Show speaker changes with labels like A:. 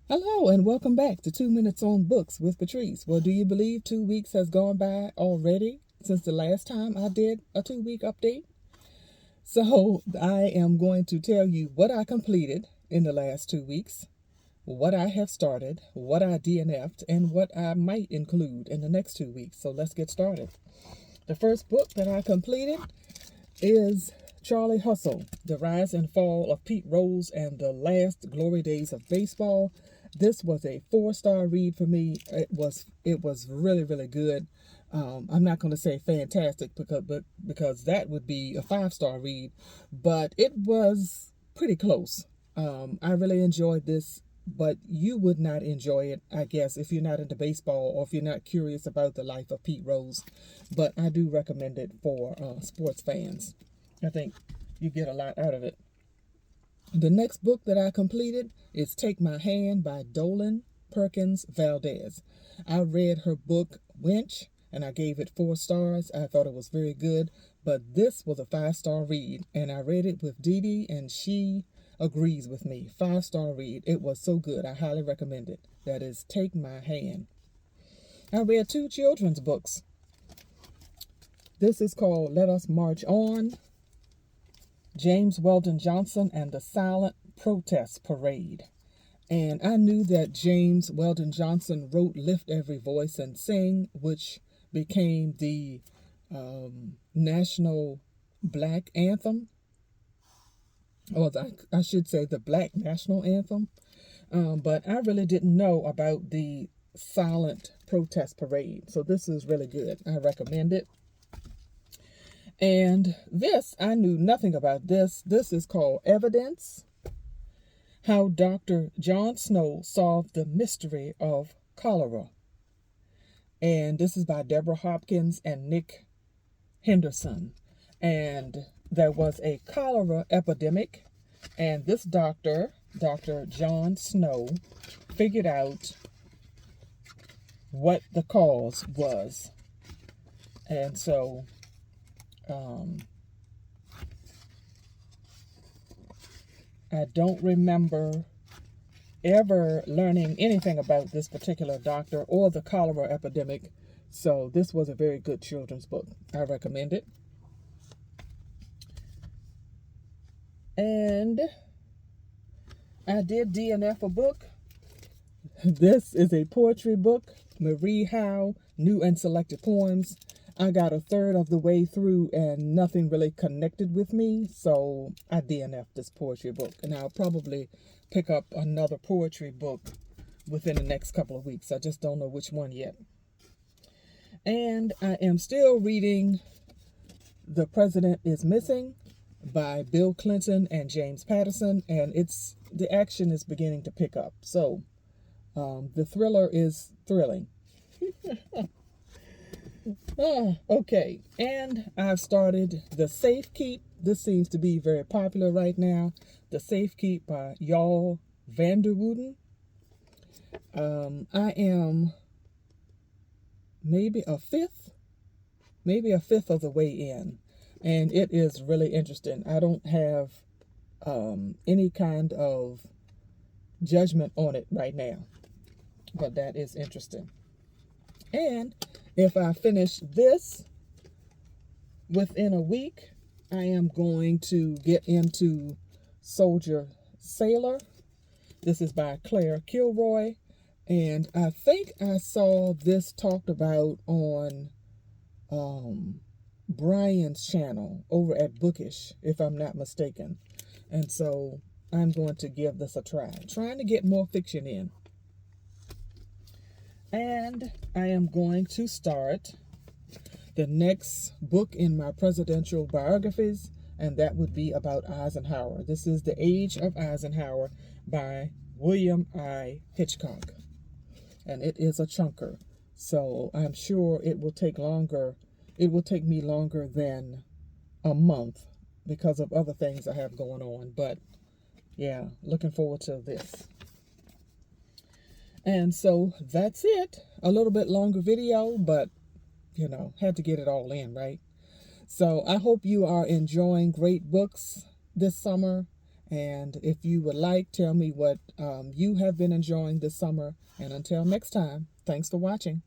A: Hello and welcome back to 2 Minutes on Books with Patrice. Well, do you believe 2 weeks has gone by already since the last time I did a 2 week update? So I am going to tell you what I completed in the last 2 weeks, what I have started, what I DNF'd, and what I might include in the next 2 weeks. So let's get started. The first book that I completed is Charlie Hustle, The Rise and Fall of Pete Rose and the Last Glory Days of Baseball. This was a 4-star read for me. It was really good. I'm not going to say fantastic because that would be a 5-star read, but it was pretty close. I really enjoyed this, but you would not enjoy it, I guess, if you're not into baseball or if you're not curious about the life of Pete Rose. But I do recommend it for sports fans. I think you get a lot out of it. The next book that I completed is Take My Hand by Dolen Perkins Valdez. I read her book Winch and I gave it 4 stars. I thought it was very good, but this was a 5-star read, and I read it with Dee Dee and she agrees with me. 5-star read. It was so good. I highly recommend it. That is Take My Hand. I read 2 children's books. This is called Let Us March On, James Weldon Johnson and the Silent Protest Parade. And I knew that James Weldon Johnson wrote Lift Every Voice and Sing, which became the national black anthem, or I should say the black national anthem. But I really didn't know about the Silent Protest Parade. So this is really good. I recommend it. And this, I knew nothing about this. This is called Evidence: How Dr. John Snow Solved the Mystery of Cholera. And this is by Deborah Hopkins and Nick Henderson. And there was a cholera epidemic, and this doctor, Dr. John Snow, figured out what the cause was. And so I don't remember ever learning anything about this particular doctor or the cholera epidemic. So this was a very good children's book. I recommend it. And I did DNF a book. This is a poetry book, Marie Howe, New and Selected Poems. I got a third of the way through and nothing really connected with me, so I DNF'd this poetry book. And I'll probably pick up another poetry book within the next couple of weeks. I just don't know which one yet. And I am still reading The President is Missing by Bill Clinton and James Patterson, and the action is beginning to pick up. So the thriller is thrilling. Okay, and I've started The Safe Keep. This seems to be very popular right now. The Safe Keep by Yael Vanderwooden. I am maybe a fifth of the way in, and it is really interesting. I don't have any kind of judgment on it right now, but that is interesting. And if I finish this within a week, I am going to get into Soldier Sailor. This is by Claire Kilroy. And I think I saw this talked about on Brian's channel over at Bookish, if I'm not mistaken. And so I'm going to give this a try. Trying to get more fiction in. And I am going to start the next book in my presidential biographies, and that would be about Eisenhower. This is The Age of Eisenhower by William I. Hitchcock. And it is a chunker, so I'm sure it will take longer. It will take me longer than a month because of other things I have going on. But yeah, looking forward to this. And so that's it. A little bit longer video, but had to get it all in, right? So I hope you are enjoying great books this summer, And if you would like, tell me what you have been enjoying this summer. And until next time, thanks for watching.